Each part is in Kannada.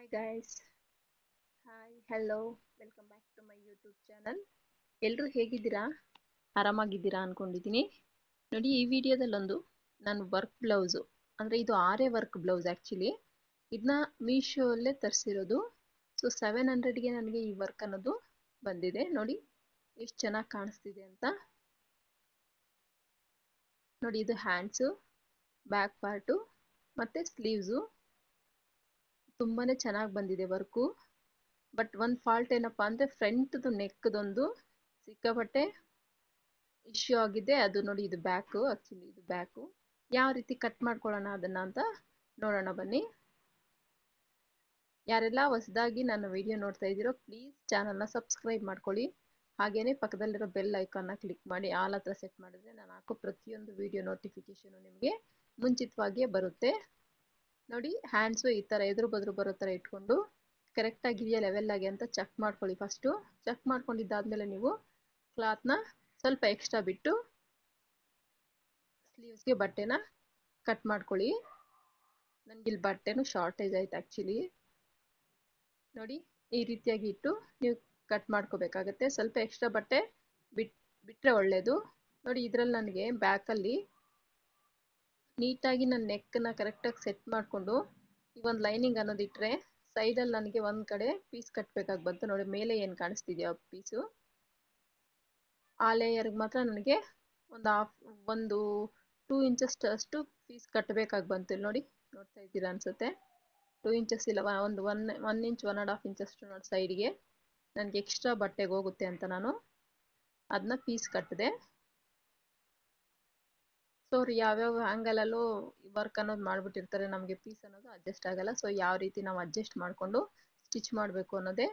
Hi guys. Hi, hello. Welcome back to my YouTube channel. ಎಲ್ಲರೂ ಹೇಗಿದ್ದೀರಾ? ಆರಾಮಾಗಿದ್ದೀರಾ ಅನ್ಕೊಂಡಿದ್ದೀನಿ. ನೋಡಿ ಈ ವಿಡಿಯೋದಲ್ಲೊಂದು ನಾನು ವರ್ಕ್ ಬ್ಲೌಸು ಅಂದರೆ ಇದು ಆರೆ ವರ್ಕ್ ಬ್ಲೌಸ್ ಆ್ಯಕ್ಚುಲಿ ಇದನ್ನ ಮೀಶೋಲ್ಲೇ ತರಿಸಿರೋದು. ಸೊ 700ಗೆ ನನಗೆ ಈ ವರ್ಕ್ ಅನ್ನೋದು ಬಂದಿದೆ. ನೋಡಿ ಎಷ್ಟು ಚೆನ್ನಾಗಿ ಕಾಣಿಸ್ತಿದೆ ಅಂತ. ನೋಡಿ ಇದು ಹ್ಯಾಂಡ್ಸು, ಬ್ಯಾಕ್ ಪಾರ್ಟು ಮತ್ತು ಸ್ಲೀವ್ಸು ತುಂಬಾ ಚೆನ್ನಾಗಿ ಬಂದಿದೆ ವರ್ಕು. ಬಟ್ ಒಂದು ಫಾಲ್ಟ್ ಏನಪ್ಪ ಅಂದರೆ ಫ್ರಂಟ್ದು ನೆಕ್ದೊಂದು ಸಿಕ್ಕಾಪಟ್ಟೆ ಇಶ್ಯೂ ಆಗಿದೆ. ಅದು ನೋಡಿ ಇದು ಬ್ಯಾಕು, ಆ್ಯಕ್ಚುಲಿ ಇದು ಬ್ಯಾಕು. ಯಾವ ರೀತಿ ಕಟ್ ಮಾಡ್ಕೊಳ್ಳೋಣ ಅದನ್ನು ಅಂತ ನೋಡೋಣ ಬನ್ನಿ. ಯಾರೆಲ್ಲ ಹೊಸದಾಗಿ ನನ್ನ ವಿಡಿಯೋ ನೋಡ್ತಾ ಇದ್ದೀರೋ ಪ್ಲೀಸ್ ಚಾನಲ್ನ ಸಬ್ಸ್ಕ್ರೈಬ್ ಮಾಡ್ಕೊಳ್ಳಿ. ಹಾಗೆಯೇ ಪಕ್ಕದಲ್ಲಿರೋ ಬೆಲ್ ಐಕಾನ್ನ ಕ್ಲಿಕ್ ಮಾಡಿ ಆಲ್ ಹತ್ರ ಸೆಟ್ ಮಾಡಿದ್ರೆ ನಾನು ಹಾಕೋ ಪ್ರತಿಯೊಂದು ವಿಡಿಯೋ ನೋಟಿಫಿಕೇಷನು ನಿಮಗೆ ಮುಂಚಿತವಾಗಿಯೇ ಬರುತ್ತೆ. ನೋಡಿ ಹ್ಯಾಂಡ್ಸು ಈ ಥರ ಎದುರು ಬದ್ರು ಬರೋ ಥರ ಇಟ್ಕೊಂಡು ಕರೆಕ್ಟಾಗಿದೆಯಾ ಲೆವೆಲ್ಲಾಗಿ ಅಂತ ಚೆಕ್ ಮಾಡ್ಕೊಳ್ಳಿ. ಫಸ್ಟು ಚೆಕ್ ಮಾಡ್ಕೊಂಡಿದ್ದಾದಮೇಲೆ ನೀವು ಕ್ಲಾತ್ನ ಸ್ವಲ್ಪ ಎಕ್ಸ್ಟ್ರಾ ಬಿಟ್ಟು ಸ್ಲೀವ್ಸ್ಗೆ ಬಟ್ಟೆನ ಕಟ್ ಮಾಡ್ಕೊಳ್ಳಿ. ನನಗಿಲ್ಲಿ ಬಟ್ಟೆನೂ ಶಾರ್ಟೇಜ್ ಆಯ್ತು ಆ್ಯಕ್ಚುಲಿ. ನೋಡಿ ಈ ರೀತಿಯಾಗಿ ಇಟ್ಟು ನೀವು ಕಟ್ ಮಾಡ್ಕೋಬೇಕಾಗತ್ತೆ. ಸ್ವಲ್ಪ ಎಕ್ಸ್ಟ್ರಾ ಬಟ್ಟೆ ಬಿಟ್ಟರೆ ಒಳ್ಳೆಯದು. ನೋಡಿ ಇದರಲ್ಲಿ ನನಗೆ ಬ್ಯಾಕಲ್ಲಿ ನೀಟಾಗಿ ನನ್ನ ನೆಕ್ಕನ್ನ ಕರೆಕ್ಟಾಗಿ ಸೆಟ್ ಮಾಡಿಕೊಂಡು ಈ ಒಂದು ಲೈನಿಂಗ್ ಅನ್ನೋದಿಟ್ಟರೆ ಸೈಡಲ್ಲಿ ನನಗೆ ಒಂದು ಕಡೆ ಪೀಸ್ ಕಟ್ಟಬೇಕಾಗಿ ಬಂತು. ನೋಡಿ ಮೇಲೆ ಏನು ಕಾಣಿಸ್ತಿದೆಯೋ ಪೀಸು ಆ ಲೇಯರ್ಗೆ ಮಾತ್ರ ನನಗೆ ಒಂದು 2 ಇಂಚಸ್ ಅಷ್ಟು ಪೀಸ್ ಕಟ್ಟಬೇಕಾಗಿ ಬಂತು. ಇಲ್ಲಿ ನೋಡಿ ನೋಡ್ತಾ ಇದ್ದೀರಾ ಅನಿಸುತ್ತೆ. 2 ಇಂಚಸ್ ಇಲ್ಲ, ಒನ್ ಇಂಚ್ 1.5 ಇಂಚಷ್ಟು ನೋಡಿ ಸೈಡ್ಗೆ ನನಗೆ ಎಕ್ಸ್ಟ್ರಾ ಬಟ್ಟೆಗೆ ಹೋಗುತ್ತೆ ಅಂತ ನಾನು ಅದನ್ನ ಪೀಸ್ ಕಟ್ಟಿದೆ. ಸೊ ಅವ್ರು ಯಾವ್ಯಾವ ಆ್ಯಂಗಲಲ್ಲೂ ವರ್ಕ್ ಅನ್ನೋದು ಮಾಡಿಬಿಟ್ಟಿರ್ತಾರೆ, ನಮಗೆ ಪೀಸ್ ಅನ್ನೋದು ಅಡ್ಜಸ್ಟ್ ಆಗಲ್ಲ. ಸೊ ಯಾವ ರೀತಿ ನಾವು ಅಡ್ಜಸ್ಟ್ ಮಾಡಿಕೊಂಡು ಸ್ಟಿಚ್ ಮಾಡಬೇಕು ಅನ್ನೋದೇ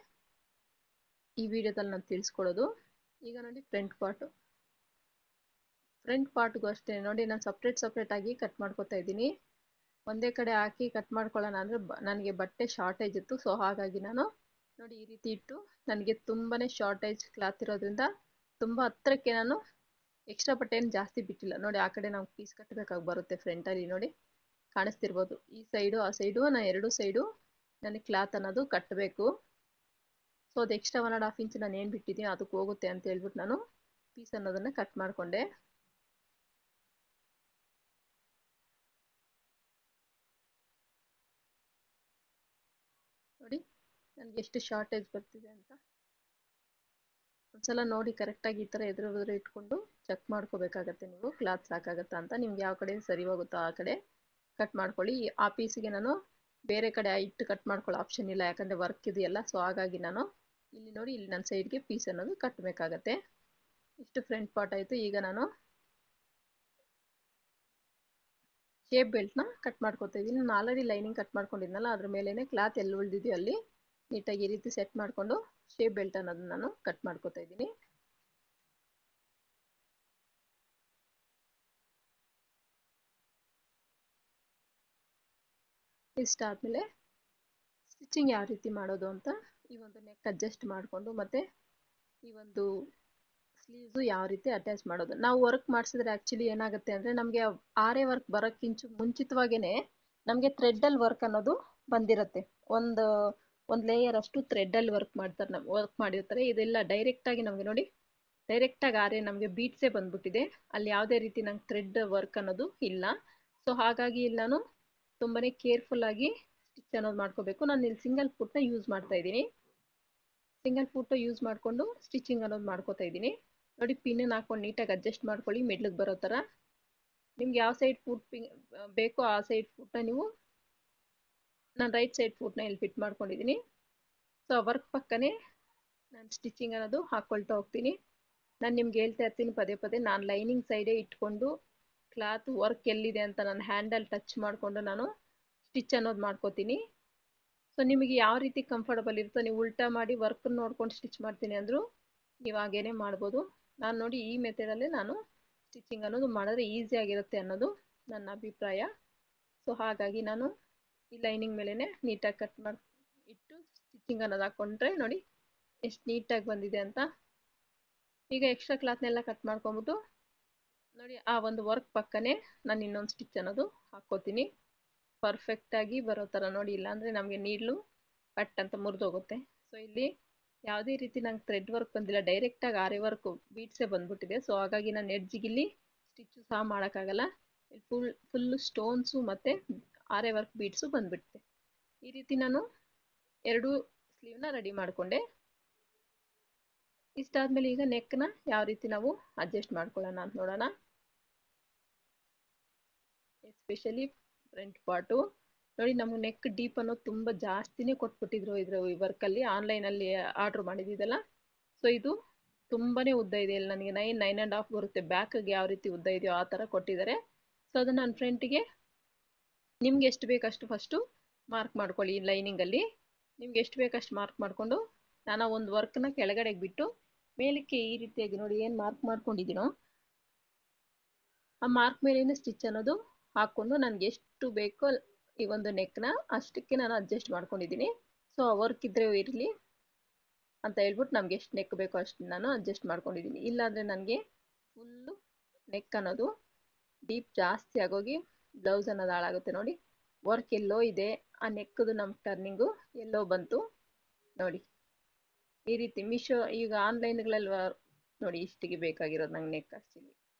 ಈ ವಿಡಿಯೋದಲ್ಲಿ ನಾನು ತಿಳಿಸ್ಕೊಡೋದು. ಈಗ ನೋಡಿ ಫ್ರಂಟ್ ಪಾರ್ಟ್ಗೂ ಅಷ್ಟೇ ನೋಡಿ ನಾನು ಸಪ್ರೇಟಾಗಿ ಕಟ್ ಮಾಡ್ಕೊತಾ ಇದ್ದೀನಿ. ಒಂದೇ ಕಡೆ ಹಾಕಿ ಕಟ್ ಮಾಡ್ಕೊಳ್ಳೋಣ ಅಂದರೆ ನನಗೆ ಬಟ್ಟೆ ಶಾರ್ಟೇಜ್ ಇತ್ತು. ಸೊ ಹಾಗಾಗಿ ನಾನು ನೋಡಿ ಈ ರೀತಿ ಇಟ್ಟು ನನಗೆ ತುಂಬಾ ಶಾರ್ಟೇಜ್ ಕ್ಲಾತ್ ಇರೋದ್ರಿಂದ ತುಂಬ ಹತ್ತಿರಕ್ಕೆ ನಾನು ಎಕ್ಸ್ಟ್ರಾ ಬಟ್ಟೆ ಏನು ಜಾಸ್ತಿ ಬಿಟ್ಟಿಲ್ಲ. ನೋಡಿ ಆ ಕಡೆ ನಾವು ಪೀಸ್ ಕಟ್ಟಬೇಕಾಗಿ ಬರುತ್ತೆ ಫ್ರಂಟಲ್ಲಿ ನೋಡಿ ಕಾಣಿಸ್ತಿರ್ಬೋದು. ಈ ಸೈಡು ಆ ಸೈಡು ನಾನು ಎರಡು ಸೈಡು ನನಗೆ ಕ್ಲಾತ್ ಅನ್ನೋದು ಕಟ್ಟಬೇಕು. ಸೊ ಅದು ಎಕ್ಸ್ಟ್ರಾ 1.5 ಇಂಚ್ ನಾನು ಏನು ಬಿಟ್ಟಿದ್ದೀನಿ ಅದಕ್ಕೆ ಹೋಗುತ್ತೆ ಅಂತ ಹೇಳ್ಬಿಟ್ಟು ನಾನು ಪೀಸ್ ಅನ್ನೋದನ್ನು ಕಟ್ ಮಾಡಿಕೊಂಡೆ. ನೋಡಿ ನನಗೆ ಎಷ್ಟು ಶಾರ್ಟೇಜ್ ಬರ್ತಿದೆ ಅಂತ ಒಂದ್ಸಲ ನೋಡಿ ಕರೆಕ್ಟಾಗಿ ಈ ಥರ ಎದುರು ಇಟ್ಕೊಂಡು ಚೆಕ್ ಮಾಡ್ಕೋಬೇಕಾಗತ್ತೆ. ನೀವು ಕ್ಲಾತ್ ಸಾಕಾಗತ್ತಾ ಅಂತ, ನಿಮ್ಗೆ ಯಾವ ಕಡೆ ಸರಿ ಹೋಗುತ್ತೋ ಆ ಕಡೆ ಕಟ್ ಮಾಡ್ಕೊಳ್ಳಿ. ಆ ಪೀಸಿಗೆ ನಾನು ಬೇರೆ ಕಡೆ ಇಟ್ಟು ಕಟ್ ಮಾಡ್ಕೊಳ್ಳೋ ಆಪ್ಷನ್ ಇಲ್ಲ, ಯಾಕಂದರೆ ವರ್ಕ್ ಇದೆಯಲ್ಲ. ಸೊ ಹಾಗಾಗಿ ನಾನು ಇಲ್ಲಿ ನೋಡಿ ಇಲ್ಲಿ ನನ್ನ ಸೈಡ್ಗೆ ಪೀಸ್ ಅನ್ನೋದು ಕಟ್ಟಬೇಕಾಗತ್ತೆ. ಇಷ್ಟು ಫ್ರಂಟ್ ಪಾರ್ಟ್ ಆಯಿತು. ಈಗ ನಾನು ಶೇಪ್ ಬೆಲ್ಟ್ನ ಕಟ್ ಮಾಡ್ಕೊತಾ ಇದ್ದೀನಿ. ನಾನು ಆಲ್ರೆಡಿ ಲೈನಿಂಗ್ ಕಟ್ ಮಾಡ್ಕೊಂಡಿದ್ನಲ್ಲ, ಅದ್ರ ಮೇಲೇ ಕ್ಲಾತ್ ಎಲ್ಲಿ ಉಳಿದಿದೆಯೋ ಅಲ್ಲಿ ನೀಟಾಗಿ ಈ ರೀತಿ ಸೆಟ್ ಮಾಡಿಕೊಂಡು ಶೇಪ್ ಬೆಲ್ಟ್ ಅನ್ನೋದನ್ನ ನಾನು ಕಟ್ ಮಾಡ್ಕೊತಾ ಇದ್ದೀನಿ. ಇಷ್ಟಾದಮೇಲೆ ಸ್ಟಿಚಿಂಗ್ ಯಾವ ರೀತಿ ಮಾಡೋದು ಅಂತ ಈ ಒಂದು ನೆಕ್ ಅಡ್ಜಸ್ಟ್ ಮಾಡಿಕೊಂಡು ಮತ್ತು ಈ ಒಂದು ಸ್ಲೀವ್ಸು ಯಾವ ರೀತಿ ಅಟ್ಯಾಚ್ ಮಾಡೋದು. ನಾವು ವರ್ಕ್ ಮಾಡಿಸಿದ್ರೆ ಆ್ಯಕ್ಚುಲಿ ಏನಾಗುತ್ತೆ ಅಂದರೆ ನಮಗೆ ಆರೆ ವರ್ಕ್ ಬರೋಕ್ಕಿಂತ ಮುಂಚಿತವಾಗೇ ನಮಗೆ ಥ್ರೆಡ್ಡಲ್ಲಿ ವರ್ಕ್ ಅನ್ನೋದು ಬಂದಿರುತ್ತೆ. ಒಂದು ಲೇಯರ್ ಅಷ್ಟು ಥ್ರೆಡ್ಡಲ್ಲಿ ವರ್ಕ್ ಮಾಡಿರ್ತಾರೆ. ಇದೆಲ್ಲ ಡೈರೆಕ್ಟಾಗಿ ನಮಗೆ ನೋಡಿ ಡೈರೆಕ್ಟಾಗಿ ಆರೆ ನಮಗೆ ಬೀಟ್ಸೇ ಬಂದ್ಬಿಟ್ಟಿದೆ. ಅಲ್ಲಿ ಯಾವುದೇ ರೀತಿ ನಂಗೆ ಥ್ರೆಡ್ ವರ್ಕ್ ಅನ್ನೋದು ಇಲ್ಲ. ಸೊ ಹಾಗಾಗಿ ಇಲ್ಲಿ ನಾನು ತುಂಬಾ ಕೇರ್ಫುಲ್ಲಾಗಿ ಸ್ಟಿಚ್ ಅನ್ನೋದು ಮಾಡ್ಕೋಬೇಕು. ನಾನು ಇಲ್ಲಿ ಸಿಂಗಲ್ ಫುಟ್ನ ಯೂಸ್ ಮಾಡ್ತಾ ಇದ್ದೀನಿ. ಸಿಂಗಲ್ ಫುಟ್ ಯೂಸ್ ಮಾಡಿಕೊಂಡು ಸ್ಟಿಚಿಂಗ್ ಅನ್ನೋದು ಮಾಡ್ಕೋತಾ ಇದ್ದೀನಿ. ನೋಡಿ ಪಿನ್ನನ್ನು ಹಾಕೊಂಡು ನೀಟಾಗಿ ಅಡ್ಜಸ್ಟ್ ಮಾಡ್ಕೊಳ್ಳಿ ಮಿಡ್ಲಿಗೆ ಬರೋ ಥರ. ನಿಮ್ಗೆ ಯಾವ ಸೈಡ್ ಫುಟ್ ಬೇಕೋ ಆ ಸೈಡ್ ಫುಟ್ನ ನೀವು ನಾನು ರೈಟ್ ಸೈಡ್ ಫುಟ್ನ ಇಲ್ಲಿ ಫಿಟ್ ಮಾಡ್ಕೊಂಡಿದ್ದೀನಿ. ಸೊ ವರ್ಕ್ ಪಕ್ಕನೇ ನಾನು ಸ್ಟಿಚಿಂಗ್ ಅನ್ನೋದು ಹಾಕ್ಕೊಳ್ತಾ ಹೋಗ್ತೀನಿ. ನಾನು ನಿಮ್ಗೆ ಹೇಳ್ತಾ ಇರ್ತೀನಿ ಪದೇ ನಾನು ಲೈನಿಂಗ್ ಸೈಡೇ ಇಟ್ಕೊಂಡು ಕ್ಲಾತ್ ವರ್ಕ್ ಎಲ್ಲಿದೆ ಅಂತ ನಾನು ಹ್ಯಾಂಡಲ್ ಟಚ್ ಮಾಡಿಕೊಂಡು ನಾನು ಸ್ಟಿಚ್ ಅನ್ನೋದು ಮಾಡ್ಕೋತೀನಿ. ಸೊ ನಿಮಗೆ ಯಾವ ರೀತಿ ಕಂಫರ್ಟಬಲ್ ಇರುತ್ತೋ ನೀವು ಉಲ್ಟಾ ಮಾಡಿ ವರ್ಕ್ ನೋಡ್ಕೊಂಡು ಸ್ಟಿಚ್ ಮಾಡ್ತೀನಿ ಅಂದರೂ ನೀವು ಹಾಗೇನೆ ಮಾಡ್ಬೋದು. ನಾನು ನೋಡಿ ಈ ಮೆಥಡಲ್ಲೇ ನಾನು ಸ್ಟಿಚಿಂಗ್ ಅನ್ನೋದು ಮಾಡಿದ್ರೆ ಈಸಿಯಾಗಿರುತ್ತೆ ಅನ್ನೋದು ನನ್ನ ಅಭಿಪ್ರಾಯ. ಸೊ ಹಾಗಾಗಿ ನಾನು ಈ ಲೈನಿಂಗ್ ಮೇಲೇ ನೀಟಾಗಿ ಕಟ್ ಮಾಡಿ ಇಟ್ಟು ಸ್ಟಿಚಿಂಗ್ ಅನ್ನೋದು ಹಾಕ್ಕೊಂಡ್ರೆ ನೋಡಿ ಎಷ್ಟು ನೀಟಾಗಿ ಬಂದಿದೆ ಅಂತ. ಈಗ ಎಕ್ಸ್ಟ್ರಾ ಕ್ಲಾತ್ನೆಲ್ಲ ಕಟ್ ಮಾಡ್ಕೊಂಬಿಟ್ಟು ನೋಡಿ ಆ ಒಂದು ವರ್ಕ್ ಪಕ್ಕನೇ ನಾನು ಇನ್ನೊಂದು ಸ್ಟಿಚ್ ಅನ್ನೋದು ಹಾಕ್ಕೋತೀನಿ ಪರ್ಫೆಕ್ಟಾಗಿ ಬರೋ ಥರ ನೋಡಿ. ಇಲ್ಲಾಂದರೆ ನಮಗೆ ನೀಡ್ಲು ಪಟ್ ಅಂತ ಮುರಿದೋಗುತ್ತೆ. ಸೊ ಇಲ್ಲಿ ಯಾವುದೇ ರೀತಿ ನಂಗೆ ಥ್ರೆಡ್ ವರ್ಕ್ ಬಂದಿಲ್ಲ, ಡೈರೆಕ್ಟಾಗಿ ಆರಿ ವರ್ಕ್ ಬೀಡ್ಸೇ ಬಂದ್ಬಿಟ್ಟಿದೆ. ಸೊ ಹಾಗಾಗಿ ನಾನು ಎಡ್ಜಿಗಿಲ್ಲಿ ಸ್ಟಿಚ್ಚು ಸಹ ಮಾಡೋಕ್ಕಾಗಲ್ಲ. ಫುಲ್ಲು ಸ್ಟೋನ್ಸು ಮತ್ತು ಆರೆ ವರ್ಕ್ ಬೀಡ್ಸು ಬಂದ್ಬಿಡುತ್ತೆ. ಈ ರೀತಿ ನಾನು ಎರಡು ಸ್ಲೀವ್ನ ರೆಡಿ ಮಾಡಿಕೊಂಡೆ. ಇಷ್ಟಾದ್ಮೇಲೆ ಈಗ ನೆಕ್ನ ಯಾವ ರೀತಿ ನಾವು ಅಡ್ಜಸ್ಟ್ ಮಾಡ್ಕೊಳ್ಳೋಣ ಅಂತ ನೋಡೋಣ. ಎಸ್ಪೆಷಲಿ ಫ್ರಂಟ್ ಪಾರ್ಟು ನೋಡಿ, ನಮ್ಗೆ ನೆಕ್ ಡೀಪ್ ಅನ್ನೋದು ತುಂಬ ಜಾಸ್ತಿನೇ ಕೊಟ್ಬಿಟ್ಟಿದ್ರು ಇದ್ರ ವರ್ಕಲ್ಲಿ, ಆನ್ಲೈನಲ್ಲಿ ಆರ್ಡ್ರ್ ಮಾಡಿದ್ದಿದ್ದಲ್ಲ. ಸೊ ಇದು ತುಂಬಾ ಉದ್ದ ಇದೆ, ಇಲ್ಲಿ ನನಗೆ 9.5 ಬರುತ್ತೆ. ಬ್ಯಾಕ್ಗೆ ಯಾವ ರೀತಿ ಉದ್ದ ಇದೆಯೋ ಆ ಥರ ಕೊಟ್ಟಿದ್ದಾರೆ. ಸೊ ಅದನ್ನು ನಾನು ಫ್ರಂಟಿಗೆ ನಿಮ್ಗೆ ಎಷ್ಟು ಬೇಕಷ್ಟು ಫಸ್ಟು ಮಾರ್ಕ್ ಮಾಡ್ಕೊಳ್ಳಿ. ಲೈನಿಂಗಲ್ಲಿ ನಿಮ್ಗೆ ಎಷ್ಟು ಬೇಕಷ್ಟು ಮಾರ್ಕ್ ಮಾಡಿಕೊಂಡು, ನಾನು ಒಂದು ವರ್ಕ್ನ ಕೆಳಗಡೆಗೆ ಬಿಟ್ಟು ಮೇಲಕ್ಕೆ ಈ ರೀತಿಯಾಗಿ ನೋಡಿ ಏನು ಮಾರ್ಕ್ ಮಾಡ್ಕೊಂಡಿದ್ದೀನೋ ಆ ಮಾರ್ಕ್ ಮೇಲಿನ ಸ್ಟಿಚ್ ಅನ್ನೋದು ಹಾಕ್ಕೊಂಡು ನನಗೆ ಎಷ್ಟು ಬೇಕೋ ಈ ಒಂದು ನೆಕ್ನ ಅಷ್ಟಕ್ಕೆ ನಾನು ಅಡ್ಜಸ್ಟ್ ಮಾಡ್ಕೊಂಡಿದ್ದೀನಿ. ಸೊ ವರ್ಕ್ ಇದ್ದರೆ ಇರಲಿ ಅಂತ ಹೇಳ್ಬಿಟ್ಟು ನಮ್ಗೆ ಎಷ್ಟು ನೆಕ್ ಬೇಕೋ ಅಷ್ಟು ನಾನು ಅಡ್ಜಸ್ಟ್ ಮಾಡ್ಕೊಂಡಿದ್ದೀನಿ. ಇಲ್ಲಾಂದರೆ ನನಗೆ ಫುಲ್ಲು ನೆಕ್ ಅನ್ನೋದು ಡೀಪ್ ಜಾಸ್ತಿ ಆಗೋಗಿ ಬ್ಲೌಸ್ ಅನ್ನೋದು ಹಾಳಾಗುತ್ತೆ. ನೋಡಿ ವರ್ಕ್ ಎಲ್ಲೋ ಇದೆ, ಆ ನೆಕ್ಕದು ನಮ್ಮ ಟರ್ನಿಂಗು ಎಲ್ಲೋ ಬಂತು ನೋಡಿ. ಈ ರೀತಿ ಮಿಶೋ ಈಗ ಆನ್ಲೈನ್ಗಳಲ್ಲಿ ನೋಡಿ ಇಷ್ಟಿಗೆ ಬೇಕಾಗಿರೋದು ನಂಗೆ ನೆಕ್ ಆ್ಯಕ್ಚುಲಿ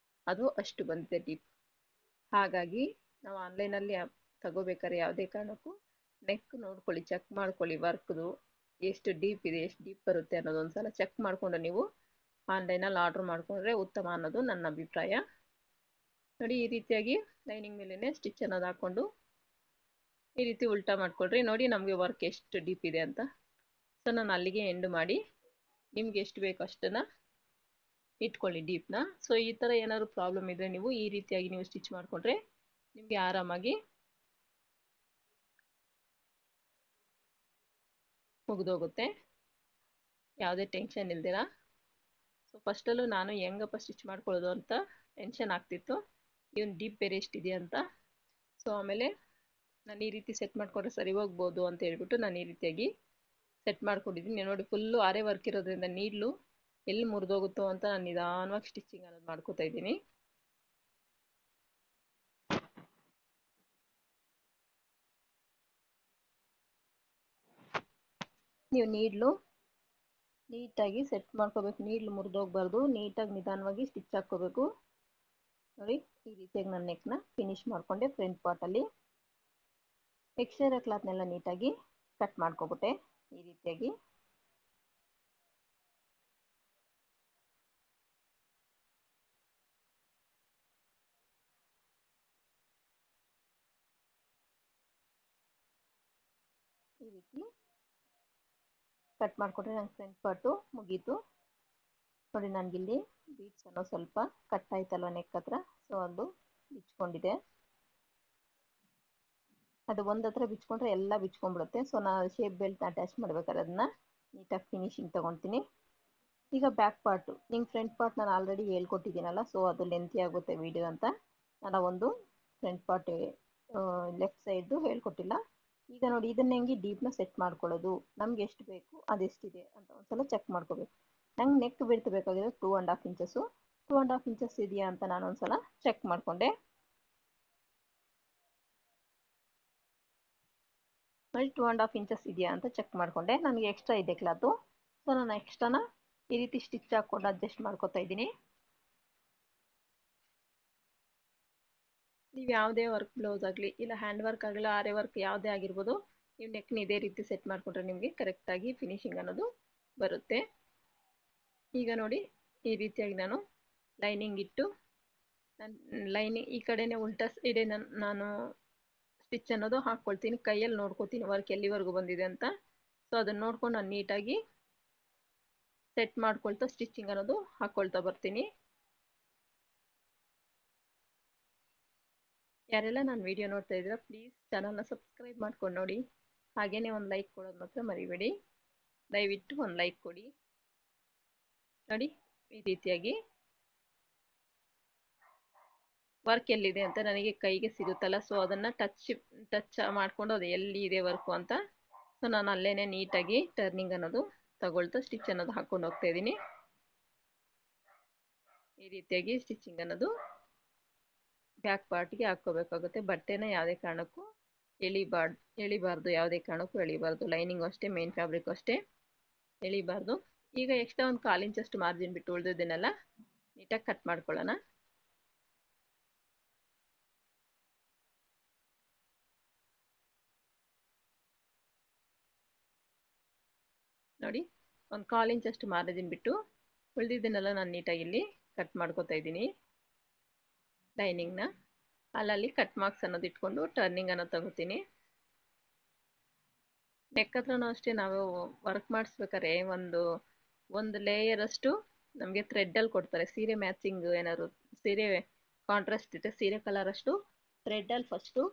ಅದು ಅಷ್ಟು ಬಂದಿದೆ ಡೀಪ್. ಹಾಗಾಗಿ ನಾವು ಆನ್ಲೈನಲ್ಲಿ ತಗೋಬೇಕಾದ್ರೆ ಯಾವುದೇ ಕಾರಣಕ್ಕೂ ನೆಕ್ ನೋಡ್ಕೊಳ್ಳಿ, ಚೆಕ್ ಮಾಡ್ಕೊಳ್ಳಿ. ವರ್ಕ್ದು ಎಷ್ಟು ಡೀಪ್ ಇದೆ, ಎಷ್ಟು ಡೀಪ್ ಬರುತ್ತೆ ಅನ್ನೋದು ಒಂದ್ಸಲ ಚೆಕ್ ಮಾಡಿಕೊಂಡು ನೀವು ಆನ್ಲೈನಲ್ಲಿ ಆರ್ಡ್ರ್ ಮಾಡಿಕೊಂಡ್ರೆ ಉತ್ತಮ ಅನ್ನೋದು ನನ್ನ ಅಭಿಪ್ರಾಯ. ನೋಡಿ ಈ ರೀತಿಯಾಗಿ ಲೈನಿಂಗ್ ಮೇಲೇ ಸ್ಟಿಚ್ ಅನ್ನೋದು ಹಾಕ್ಕೊಂಡು ಈ ರೀತಿ ಉಲ್ಟಾ ಮಾಡ್ಕೊಳ್ರಿ. ನೋಡಿ ನಮಗೆ ವರ್ಕ್ ಎಷ್ಟು ಡೀಪ್ ಇದೆ ಅಂತ. ಸೊ ನಾನು ಅಲ್ಲಿಗೆ ಎಂಡ್ ಮಾಡಿ ನಿಮ್ಗೆ ಎಷ್ಟು ಬೇಕೋ ಅಷ್ಟನ್ನು ಇಟ್ಕೊಳ್ಳಿ ಡೀಪ್ನ. ಸೊ ಈ ಥರ ಏನಾದ್ರು ಪ್ರಾಬ್ಲಮ್ ಇದ್ದರೆ ನೀವು ಈ ರೀತಿಯಾಗಿ ನೀವು ಸ್ಟಿಚ್ ಮಾಡಿಕೊಂಡ್ರೆ ನಿಮಗೆ ಆರಾಮಾಗಿ ಮುಗಿದೋಗುತ್ತೆ, ಯಾವುದೇ ಟೆನ್ಷನ್ ಇಲ್ದಿರ. ಸೊ ಫಸ್ಟಲ್ಲೂ ನಾನು ಹೆಂಗಪ್ಪ ಸ್ಟಿಚ್ ಮಾಡ್ಕೊಳ್ಳೋದು ಅಂತ ಟೆನ್ಷನ್ ಆಗ್ತಿತ್ತು, ಇವನು ಡೀಪ್ ಬೇರೆ ಎಷ್ಟಿದೆ ಅಂತ. ಸೊ ಆಮೇಲೆ ನಾನು ಈ ರೀತಿ ಸೆಟ್ ಮಾಡಿಕೊಂಡ್ರೆ ಸರಿ ಹೋಗ್ಬೋದು ಅಂತ ಹೇಳ್ಬಿಟ್ಟು ನಾನು ಈ ರೀತಿಯಾಗಿ ಸೆಟ್ ಮಾಡ್ಕೊಂಡಿದ್ದೀನಿ. ನೋಡಿ ಫುಲ್ಲು ಆರೆ ವರ್ಕ್ ಇರೋದ್ರಿಂದ ನೀಡ್ಲು ಎಲ್ಲಿ ಮುರಿದೋಗುತ್ತೋ ಅಂತ ನಾನು ನಿಧಾನವಾಗಿ ಸ್ಟಿಚಿಂಗ್ ಅನ್ನೋದು ಮಾಡ್ಕೋತಾ ಇದ್ದೀನಿ. ನೀವು ನೀಡ್ಲು ನೀಟಾಗಿ ಸೆಟ್ ಮಾಡ್ಕೋಬೇಕು, ನೀಡ್ಲು ಮುರಿದೋಗ್ಬಾರ್ದು, ನೀಟಾಗಿ ನಿಧಾನವಾಗಿ ಸ್ಟಿಚ್ ಹಾಕ್ಕೋಬೇಕು. ನೋಡಿ ಈ ರೀತಿಯಾಗಿ ನಾನು ನೆಕ್ನ ಫಿನಿಶ್ ಮಾಡಿಕೊಂಡೆ. ಫ್ರಂಟ್ ಪಾರ್ಟಲ್ಲಿ ಎಕ್ಸ್ಟ್ರಾ ಕ್ಲಾತ್ನೆಲ್ಲ ನೀಟಾಗಿ ಕಟ್ ಮಾಡ್ಕೊಬಿಟ್ಟೆ ಈ ರೀತಿಯಾಗಿ. ಈ ರೀತಿ ಕಟ್ ಮಾಡಿಕೊಂಡ್ರೆ ನಂಗೆ ಫ್ರಂಟ್ ಪಾರ್ಟು ಮುಗೀತು. ನೋಡಿ ನನಗಿಲ್ಲಿ ಬೀಡ್ಸ್ ಅನ್ನೋ ಸ್ವಲ್ಪ ಕಟ್ ಆಯ್ತಲ್ವ ನೆಕ್ ಹತ್ರ, ಸೊ ಅದು ಬಿಚ್ಕೊಂಡಿದೆ. ಅದು ಒಂದು ಹತ್ರ ಬಿಚ್ಕೊಂಡ್ರೆ ಎಲ್ಲ ಬಿಚ್ಕೊಂಡ್ಬಿಡುತ್ತೆ. ಸೊ ನಾನು ಶೇಪ್ ಬೆಲ್ಟ್ ಅಟ್ಯಾಚ್ ಮಾಡ್ಬೇಕಾದ್ರೆ ಅದನ್ನ ನೀಟಾಗಿ ಫಿನಿಶಿಂಗ್ ತೊಗೊತೀನಿ. ಈಗ ಬ್ಯಾಕ್ ಪಾರ್ಟು ನಿಂಗೆ ಫ್ರಂಟ್ ಪಾರ್ಟ್ ನಾನು ಆಲ್ರೆಡಿ ಹೇಳ್ಕೊಟ್ಟಿದ್ದೀನಲ್ಲ, ಸೊ ಅದು ಲೆಂತಿ ಆಗುತ್ತೆ ವೀಡಿಯೋ ಅಂತ ನಾನು ಒಂದು ಫ್ರಂಟ್ ಪಾರ್ಟ್ ಲೆಫ್ಟ್ ಸೈಡ್ದು ಹೇಳ್ಕೊಟ್ಟಿಲ್ಲ. ಈಗ ನೋಡಿ ಇದನ್ನ ಹೆಂಗೆ ಡೀಪ್ನ ಸೆಟ್ ಮಾಡ್ಕೊಳ್ಳೋದು, ನಮ್ಗೆ ಎಷ್ಟು ಬೇಕು ಅದೆಷ್ಟಿದೆ ಅಂತ ಒಂದ್ಸಲ ಚೆಕ್ ಮಾಡ್ಕೋಬೇಕು. ನಂಗೆ ನೆಕ್ ಬಿಡ್ತು ಬೇಕಾಗಿರೋದು 2.5 ಇಂಚಸ್ಸು. 2.5 ಇಂಚಸ್ ಇದೆಯಾ ಅಂತ ನಾನು ಒಂದ್ಸಲ ಚೆಕ್ ಮಾಡಿಕೊಂಡೆ. ನೋಡಿ 2.5 ಇಂಚಸ್ ಇದೆಯಾ ಅಂತ ಚೆಕ್ ಮಾಡಿಕೊಂಡೆ. ನನಗೆ ಎಕ್ಸ್ಟ್ರಾ ಇದೆ ಕ್ಲಾತು, ಸೊ ನಾನು ಎಕ್ಸ್ಟ್ರಾನ ಈ ರೀತಿ ಸ್ಟಿಚ್ ಹಾಕ್ಕೊಂಡು ಅಡ್ಜಸ್ಟ್ ಮಾಡ್ಕೊತಾ ಇದ್ದೀನಿ. ನೀವು ಯಾವುದೇ ವರ್ಕ್ ಬ್ಲೌಸ್ ಆಗಲಿ ಇಲ್ಲ ಹ್ಯಾಂಡ್ ವರ್ಕ್ ಆಗಲಿ ಆರೆ ವರ್ಕ್ ಯಾವುದೇ ಆಗಿರ್ಬೋದು, ನೀವು ನೆಕ್ನ ಇದೇ ರೀತಿ ಸೆಟ್ ಮಾಡಿಕೊಂಡ್ರೆ ನಿಮಗೆ ಕರೆಕ್ಟಾಗಿ ಫಿನಿಶಿಂಗ್ ಅನ್ನೋದು ಬರುತ್ತೆ. ಈಗ ನೋಡಿ ಈ ರೀತಿಯಾಗಿ ನಾನು ಲೈನಿಂಗ್ ಇಟ್ಟು ಲೈನಿಂಗ್ ಈ ಕಡೆನೇ ಉಲ್ಟಾ ಸೈಡೆ ನಾನು ಸ್ಟಿಚ್ ಅನ್ನೋದು ಹಾಕ್ಕೊಳ್ತೀನಿ. ಕೈಯಲ್ಲಿ ನೋಡ್ಕೊತೀನಿ ವರ್ಕ್ ಎಲ್ಲಿವರೆಗೂ ಬಂದಿದೆ ಅಂತ. ಸೊ ಅದನ್ನು ನೋಡ್ಕೊಂಡು ನಾನು ನೀಟಾಗಿ ಸೆಟ್ ಮಾಡ್ಕೊಳ್ತಾ ಸ್ಟಿಚಿಂಗ್ ಅನ್ನೋದು ಹಾಕ್ಕೊಳ್ತಾ ಬರ್ತೀನಿ. ಯಾರೆಲ್ಲ ನಾನು ವಿಡಿಯೋ ನೋಡ್ತಾ ಇದ್ದೀರಾ ಪ್ಲೀಸ್ ಚಾನಲ್ನ ಸಬ್ಸ್ಕ್ರೈಬ್ ಮಾಡ್ಕೊಂಡು ನೋಡಿ, ಹಾಗೆಯೇ ಒಂದು ಲೈಕ್ ಕೊಡೋದು ಮಾತ್ರ ಮರಿಬೇಡಿ. ದಯವಿಟ್ಟು ಒಂದು ಲೈಕ್ ಕೊಡಿ. ನೋಡಿ ಈ ರೀತಿಯಾಗಿ ವರ್ಕ್ ಎಲ್ಲಿದೆ ಅಂತ ನನಗೆ ಕೈಗೆ ಸಿಗುತ್ತಲ್ಲ, ಸೊ ಅದನ್ನು ಟಚ್ ಮಾಡಿಕೊಂಡು ಅದು ಎಲ್ಲಿ ಇದೆ ವರ್ಕು ಅಂತ. ಸೊ ನಾನು ಅಲ್ಲೇ ನೀಟಾಗಿ ಟರ್ನಿಂಗ್ ಅನ್ನೋದು ತಗೊಳ್ತಾ ಸ್ಟಿಚ್ ಅನ್ನೋದು ಹಾಕ್ಕೊಂಡು ಹೋಗ್ತಾ ಇದ್ದೀನಿ. ಈ ರೀತಿಯಾಗಿ ಸ್ಟಿಚಿಂಗ್ ಅನ್ನೋದು ಬ್ಯಾಕ್ ಪಾರ್ಟ್ಗೆ ಹಾಕ್ಕೋಬೇಕಾಗುತ್ತೆ. ಬಟ್ಟೆನ ಯಾವುದೇ ಕಾರಣಕ್ಕೂ ಎಳಿಬಾರ್ದು, ಯಾವುದೇ ಕಾರಣಕ್ಕೂ ಎಳಿಬಾರ್ದು. ಲೈನಿಂಗ್ ಅಷ್ಟೇ, ಮೇನ್ ಫ್ಯಾಬ್ರಿಕ್ ಅಷ್ಟೇ ಎಳಿಬಾರ್ದು. ಈಗ ಎಕ್ಸ್ಟ್ರಾ ಒಂದು 1/4 ಇಂಚಷ್ಟು ಮಾರ್ಜಿನ್ ಬಿಟ್ಟು ಉಳಿದಿದ್ದನ್ನೆಲ್ಲ ನೀಟಾಗಿ ಕಟ್ ಮಾಡ್ಕೊಳ್ಳೋಣ. ನೋಡಿ, ಒಂದು 1/4 ಇಂಚಷ್ಟು ಮಾರ್ಜಿನ್ ಬಿಟ್ಟು ಉಳಿದಿದ್ದನ್ನೆಲ್ಲ ನಾನು ನೀಟಾಗಿ ಇಲ್ಲಿ ಕಟ್ ಮಾಡ್ಕೊತಾ ಇದ್ದೀನಿ. ಲೈನಿಂಗ್ನ ಅಲ್ಲಲ್ಲಿ ಕಟ್ ಮಾರ್ಕ್ಸ್ ಅನ್ನೋದು ಇಟ್ಕೊಂಡು ಟರ್ನಿಂಗ್ ಅನ್ನೋದು ತಗೋತೀನಿ. ನೆಕ್ ಹತ್ರನೂ ಅಷ್ಟೇ ನಾವು ವರ್ಕ್ ಮಾಡಿಸ್ಬೇಕಾದ್ರೆ ಒಂದು ಲೇಯರ್ ಅಷ್ಟು ನಮಗೆ ಥ್ರೆಡ್ಡಲ್ಲಿ ಕೊಡ್ತಾರೆ. ಸೀರೆ ಮ್ಯಾಚಿಂಗ್ ಏನಾದ್ರು ಸೀರೆ ಕಾಂಟ್ರಾಸ್ಟ್ ಇದೆ, ಸೀರೆ ಕಲರ್ ಅಷ್ಟು ಥ್ರೆಡ್ಡಲ್ಲಿ ಫಸ್ಟು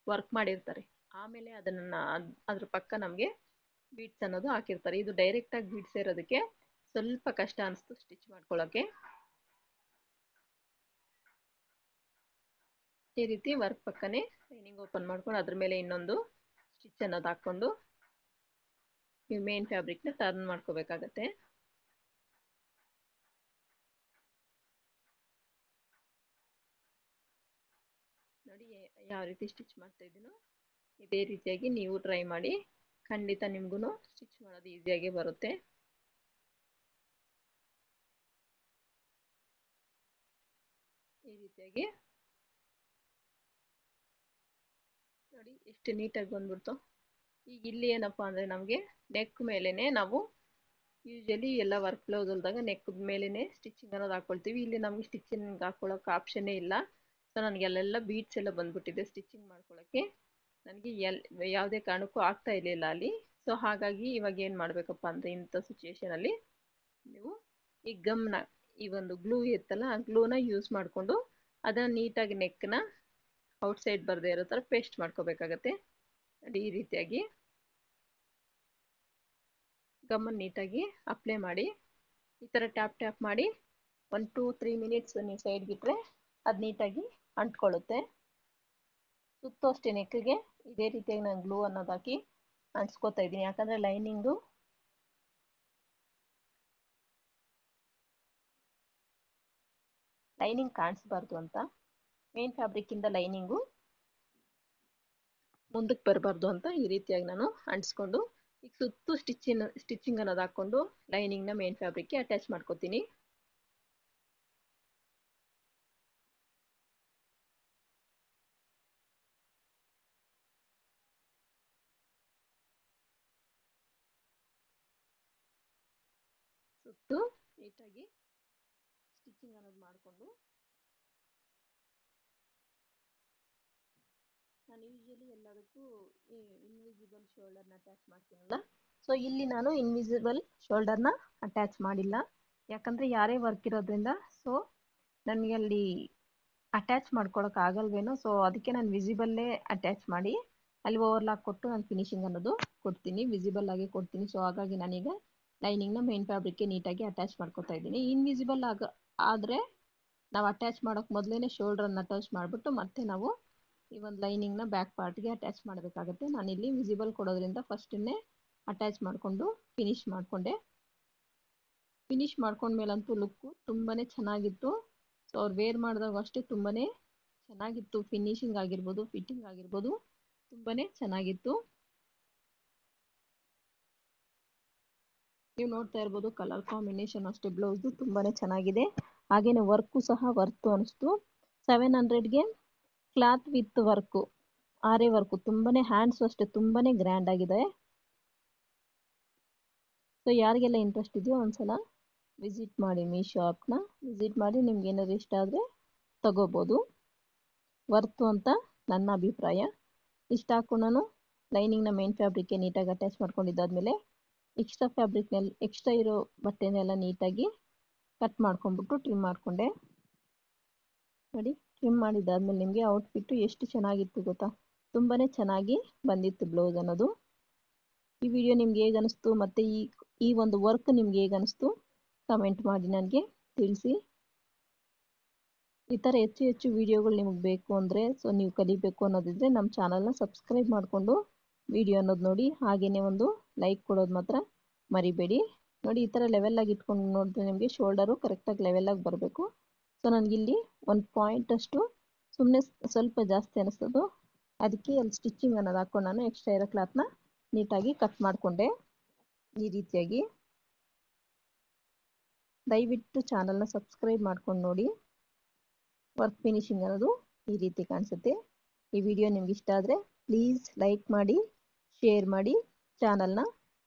ವರ್ಕ್ ಮಾಡಿರ್ತಾರೆ. ಆಮೇಲೆ ಅದ್ರ ಪಕ್ಕ ನಮಗೆ ಬೀಡ್ಸ್ ಅನ್ನೋದು ಹಾಕಿರ್ತಾರೆ. ಇದು ಡೈರೆಕ್ಟಾಗಿ ಬೀಡ್ಸ್ ಇರೋದಕ್ಕೆ ಸ್ವಲ್ಪ ಕಷ್ಟ ಅನಿಸ್ತು ಸ್ಟಿಚ್ ಮಾಡ್ಕೊಳ್ಳೋಕ್ಕೆ. ಈ ರೀತಿ ವರ್ಕ್ ಪಕ್ಕನೇ ಲೈನಿಂಗ್ ಓಪನ್ ಮಾಡ್ಕೊಂಡು ಅದ್ರ ಮೇಲೆ ಇನ್ನೊಂದು ಸ್ಟಿಚ್ ಅನ್ನೋದು ಹಾಕ್ಕೊಂಡು ನೀವು ಮೇನ್ ಫ್ಯಾಬ್ರಿಕ್ನ ಟರ್ನ್ ಮಾಡ್ಕೋಬೇಕಾಗತ್ತೆ. ನೋಡಿ ಯಾವ ರೀತಿ ಸ್ಟಿಚ್ ಮಾಡ್ತಾ ಇದ್ದೀನೋ ಇದೇ ರೀತಿಯಾಗಿ ನೀವು ಟ್ರೈ ಮಾಡಿ. ಖಂಡಿತ ನಿಮಗೂ ಸ್ಟಿಚ್ ಮಾಡೋದು ಈಸಿಯಾಗಿ ಬರುತ್ತೆ. ಈ ರೀತಿಯಾಗಿ ನೋಡಿ ಎಷ್ಟು ನೀಟಾಗಿ ಬಂದ್ಬಿಡ್ತು. ಈಗ ಇಲ್ಲಿ ಏನಪ್ಪಾ ಅಂದರೆ ನಮಗೆ ನೆಕ್ ಮೇಲೇ ನಾವು ಯೂಶಲಿ ಎಲ್ಲ ವರ್ಕ್ ಬ್ಲೌಸ್ ಹೊಲ್ದಾಗ ನೆಕ್ ಮೇಲೇ ಸ್ಟಿಚಿಂಗ್ ಅನ್ನೋದು ಹಾಕ್ಕೊಳ್ತೀವಿ. ಇಲ್ಲಿ ನಮಗೆ ಸ್ಟಿಚಿಂಗ್ ಹಾಕ್ಕೊಳ್ಳೋಕೆ ಆಪ್ಷನ್ನೇ ಇಲ್ಲ. ಸೊ ನನಗೆ ಅಲ್ಲೆಲ್ಲ ಬೀಡ್ಸ್ ಎಲ್ಲ ಬಂದ್ಬಿಟ್ಟಿದೆ. ಸ್ಟಿಚಿಂಗ್ ಮಾಡ್ಕೊಳ್ಳೋಕ್ಕೆ ನನಗೆ ಯಾವುದೇ ಕಾರಣಕ್ಕೂ ಆಗ್ತಾ ಇರಲಿಲ್ಲ ಅಲ್ಲಿ. ಸೊ ಹಾಗಾಗಿ ಇವಾಗ ಏನು ಮಾಡಬೇಕಪ್ಪ ಅಂದರೆ ಇಂಥ ಸಿಚುವೇಶನಲ್ಲಿ ನೀವು ಈ ಈ ಒಂದು ಗ್ಲೂ ಇರುತ್ತಲ್ಲ, ಆ ಗ್ಲೂನ ಯೂಸ್ ಮಾಡಿಕೊಂಡು ಅದನ್ನು ನೀಟಾಗಿ ನೆಕ್ನ ಔಟ್ಸೈಡ್ ಬರದೇ ಇರೋ ಥರ ಪೇಸ್ಟ್ ಮಾಡ್ಕೋಬೇಕಾಗತ್ತೆ. ಈ ರೀತಿಯಾಗಿ ಗಮ್ಮನ್ನು ನೀಟಾಗಿ ಅಪ್ಲೈ ಮಾಡಿ ಈ ಥರ ಟ್ಯಾಪ್ ಮಾಡಿ 1-2-3 ಮಿನಿಟ್ಸ್ ನೀವು ಸೈಡ್ಗಿಟ್ರೆ ಅದು ನೀಟಾಗಿ ಅಂಟ್ಕೊಳ್ಳುತ್ತೆ. ಸುತ್ತು ಅಷ್ಟೇ ನೆಕ್ಗೆ ಇದೇ ರೀತಿಯಾಗಿ ನಾನು ಗ್ಲೂ ಅನ್ನೋದು ಹಾಕಿ ಅಂಟಿಸ್ಕೊತಾ ಇದ್ದೀನಿ. ಯಾಕಂದರೆ ಲೈನಿಂಗ್ ಕಾಣಿಸ್ಬಾರ್ದು ಅಂತ, ಮೇನ್ ಫ್ಯಾಬ್ರಿಕ್ಕಿಂದ ಲೈನಿಂಗು ಮುಂದಕ್ಕೆ ಬರಬಾರ್ದು ಅಂತ ಈ ರೀತಿಯಾಗಿ ನಾನು ಅಂಟಿಸ್ಕೊಂಡು ಈಗ ಸುತ್ತು ಸ್ಟಿಚಿಂಗ್ ಅನ್ನೋದು ಹಾಕ್ಕೊಂಡು ಲೈನಿಂಗ್ನ ಮೇನ್ ಫ್ಯಾಬ್ರಿಕ್ಗೆ ಅಟ್ಯಾಚ್ ಮಾಡ್ಕೊತೀನಿ. ಸುತ್ತು ನೀಟಾಗಿ ಸ್ಟಿಚಿಂಗ್ ಅನ್ನೋದು ಮಾಡಿಕೊಂಡು ನಾನು ಯೂಶಲಿ ಎಲ್ಲದಕ್ಕೂ ಇನ್ವಿಸಿಬಲ್ ಶೋಲ್ಡರ್ನ ಅಟ್ಯಾಚ್ ಮಾಡ್ತೀನಲ್ಲ, ಸೊ ಇಲ್ಲಿ ನಾನು ಇನ್ವಿಸಿಬಲ್ ಶೋಲ್ಡರ್ನ ಅಟ್ಯಾಚ್ ಮಾಡಿಲ್ಲ. ಯಾಕಂದರೆ ಯಾರೇ ವರ್ಕ್ ಇರೋದ್ರಿಂದ ಸೊ ನನಗೆ ಅಲ್ಲಿ ಅಟ್ಯಾಚ್ ಮಾಡ್ಕೊಳಕ್ಕೆ ಆಗಲ್ವೇನೋ. ಸೊ ಅದಕ್ಕೆ ನಾನು ವಿಸಿಬಲ್ಲೇ ಅಟ್ಯಾಚ್ ಮಾಡಿ ಅಲ್ಲಿ ಓವರ್ಲಾಕ್ ಕೊಟ್ಟು ನಾನು ಫಿನಿಶಿಂಗ್ ಅನ್ನೋದು ಕೊಡ್ತೀನಿ, ವಿಸಿಬಲ್ ಆಗಿ ಕೊಡ್ತೀನಿ. ಸೊ ಹಾಗಾಗಿ ನಾನೀಗ ಲೈನಿಂಗ್ನ ಮೇನ್ ಫ್ಯಾಬ್ರಿಕ್ಗೆ ನೀಟಾಗಿ ಅಟ್ಯಾಚ್ ಮಾಡ್ಕೊತಾ ಇದ್ದೀನಿ. ಇನ್ವಿಸಿಬಲ್ ಆದರೆ ನಾವು ಅಟ್ಯಾಚ್ ಮಾಡೋಕ್ಕೆ ಮೊದಲೇ ಶೋಲ್ಡ್ರನ್ನ ಅಟ್ಯಾಚ್ ಮಾಡಿಬಿಟ್ಟು ಮತ್ತೆ ನಾವು ಈ ಒಂದು ಲೈನಿಂಗ್ನ ಬ್ಯಾಕ್ ಪಾರ್ಟ್ಗೆ ಅಟ್ಯಾಚ್ ಮಾಡಬೇಕಾಗುತ್ತೆ. ನಾನಿಲ್ಲಿ ವಿಸಿಬಲ್ ಕೊಡೋದ್ರಿಂದ ಫಸ್ಟನ್ನೇ ಅಟ್ಯಾಚ್ ಮಾಡಿಕೊಂಡು ಫಿನಿಶ್ ಮಾಡಿಕೊಂಡೆ. ಫಿನಿಶ್ ಮಾಡ್ಕೊಂಡ್ಮೇಲಂತೂ ಲುಕ್ಕು ತುಂಬಾ ಚೆನ್ನಾಗಿತ್ತು. ಸೊ ಅವ್ರು ವೇರ್ ಮಾಡಿದಾಗ ಅಷ್ಟೇ ತುಂಬಾ ಚೆನ್ನಾಗಿತ್ತು. ಫಿನಿಶಿಂಗ್ ಆಗಿರ್ಬೋದು, ಫಿಟ್ಟಿಂಗ್ ಆಗಿರ್ಬೋದು ತುಂಬಾ ಚೆನ್ನಾಗಿತ್ತು. ನೀವು ನೋಡ್ತಾ ಇರ್ಬೋದು ಕಲರ್ ಕಾಂಬಿನೇಷನ್ ಅಷ್ಟೇ ಬ್ಲೌಸು ತುಂಬಾ ಚೆನ್ನಾಗಿದೆ. ಹಾಗೆಯೇ ವರ್ಕು ಸಹ ವರ್ತು ಅನಿಸ್ತು. 700ಗೆ ಕ್ಲಾತ್ ವಿತ್ ವರ್ಕು, ಆರೆ ವರ್ಕು ತುಂಬಾ ಹ್ಯಾಂಡ್ಸು ಅಷ್ಟೇ ತುಂಬಾ ಗ್ರ್ಯಾಂಡ್ ಆಗಿದೆ. ಸೊ ಯಾರಿಗೆಲ್ಲ ಇಂಟ್ರೆಸ್ಟ್ ಇದೆಯೋ ಒಂದ್ಸಲ ವಿಸಿಟ್ ಮಾಡಿ, ಮೀ ಶಾಪ್ನ ವಿಸಿಟ್ ಮಾಡಿ ನಿಮ್ಗೆ ಏನಾದ್ರು ಇಷ್ಟ ಆದರೆ ತಗೋಬೋದು. ವರ್ತು ಅಂತ ನನ್ನ ಅಭಿಪ್ರಾಯ. ಇಷ್ಟ ಹಾಕ್ಕೊಂಡು ನಾನು ಲೈನಿಂಗ್ನ ಮೇನ್ ಫ್ಯಾಬ್ರಿಕ್ಗೆ ನೀಟಾಗಿ ಅಟ್ಯಾಚ್ ಮಾಡ್ಕೊಂಡಿದ್ದಾದ್ಮೇಲೆ ಎಕ್ಸ್ಟ್ರಾ ಇರೋ ಬಟ್ಟೆನೆಲ್ಲ ನೀಟಾಗಿ ಕಟ್ ಮಾಡ್ಕೊಂಡ್ಬಿಟ್ಟು ಟ್ರಿಮ್ ಮಾಡಿಕೊಂಡೆ. ನೋಡಿ, ಟ್ರಿಮ್ ಮಾಡಿದ್ದಾದ್ಮೇಲೆ ನಿಮಗೆ ಔಟ್ಫಿಟ್ಟು ಎಷ್ಟು ಚೆನ್ನಾಗಿತ್ತು ಗೊತ್ತಾ, ತುಂಬಾ ಚೆನ್ನಾಗಿ ಬಂದಿತ್ತು ಬ್ಲೌಸ್ ಅನ್ನೋದು. ಈ ವಿಡಿಯೋ ನಿಮ್ಗೆ ಹೇಗೆ ಅನಿಸ್ತು ಮತ್ತು ಈ ಒಂದು ವರ್ಕ್ ನಿಮ್ಗೆ ಹೇಗೆ ಅನಿಸ್ತು ಕಮೆಂಟ್ ಮಾಡಿ ನನಗೆ ತಿಳಿಸಿ. ಈ ಥರ ಹೆಚ್ಚು ವಿಡಿಯೋಗಳು ನಿಮಗೆ ಬೇಕು ಅಂದರೆ, ಸೊ ನೀವು ಕಲಿಬೇಕು ಅನ್ನೋದಿದ್ರೆ ನಮ್ಮ ಚಾನಲ್ನ ಸಬ್ಸ್ಕ್ರೈಬ್ ಮಾಡಿಕೊಂಡು ವಿಡಿಯೋ ಅನ್ನೋದು ನೋಡಿ. ಹಾಗೆಯೇ ಒಂದು ಲೈಕ್ ಕೊಡೋದು ಮಾತ್ರ ಮರಿಬೇಡಿ. ನೋಡಿ, ಈ ಥರ ಲೆವೆಲ್ಲಾಗಿ ಇಟ್ಕೊಂಡು ನೋಡಿದ್ರೆ ನಿಮಗೆ ಶೋಲ್ಡರು ಕರೆಕ್ಟಾಗಿ ಲೆವೆಲ್ಲಾಗಿ ಬರಬೇಕು. ಸೊ ನನಗಿಲ್ಲಿ 1 ಪಾಯಿಂಟಷ್ಟು ಸುಮ್ಮನೆ ಸ್ವಲ್ಪ ಜಾಸ್ತಿ ಅನಿಸ್ತದು, ಅದಕ್ಕೆ ಅಲ್ಲಿ ಸ್ಟಿಚಿಂಗ್ ಅನ್ನೋದು ಹಾಕ್ಕೊಂಡು ನಾನು ಎಕ್ಸ್ಟ್ರಾ ಇರೋ ಕ್ಲಾತ್ನ ನೀಟಾಗಿ ಕಟ್ ಮಾಡಿಕೊಂಡೆ ಈ ರೀತಿಯಾಗಿ. ದಯವಿಟ್ಟು ಚಾನಲ್ನ ಸಬ್ಸ್ಕ್ರೈಬ್ ಮಾಡ್ಕೊಂಡು ನೋಡಿ. ವರ್ಕ್ ಫಿನಿಶಿಂಗ್ ಅನ್ನೋದು ಈ ರೀತಿ ಕಾಣಿಸುತ್ತೆ. ಈ ವಿಡಿಯೋ ನಿಮ್ಗೆ ಇಷ್ಟ ಆದರೆ ಪ್ಲೀಸ್ ಲೈಕ್ ಮಾಡಿ, ಶೇರ್ ಮಾಡಿ, ಚಾನಲ್ನ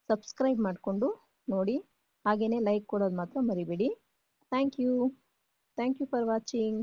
ಸಬ್ಸ್ಕ್ರೈಬ್ ಮಾಡಿಕೊಂಡು ನೋಡಿ. ಹಾಗೆಯೇ ಲೈಕ್ ಕೊಡೋದು ಮಾತ್ರ ಮರಿಬೇಡಿ. Thank you for watching.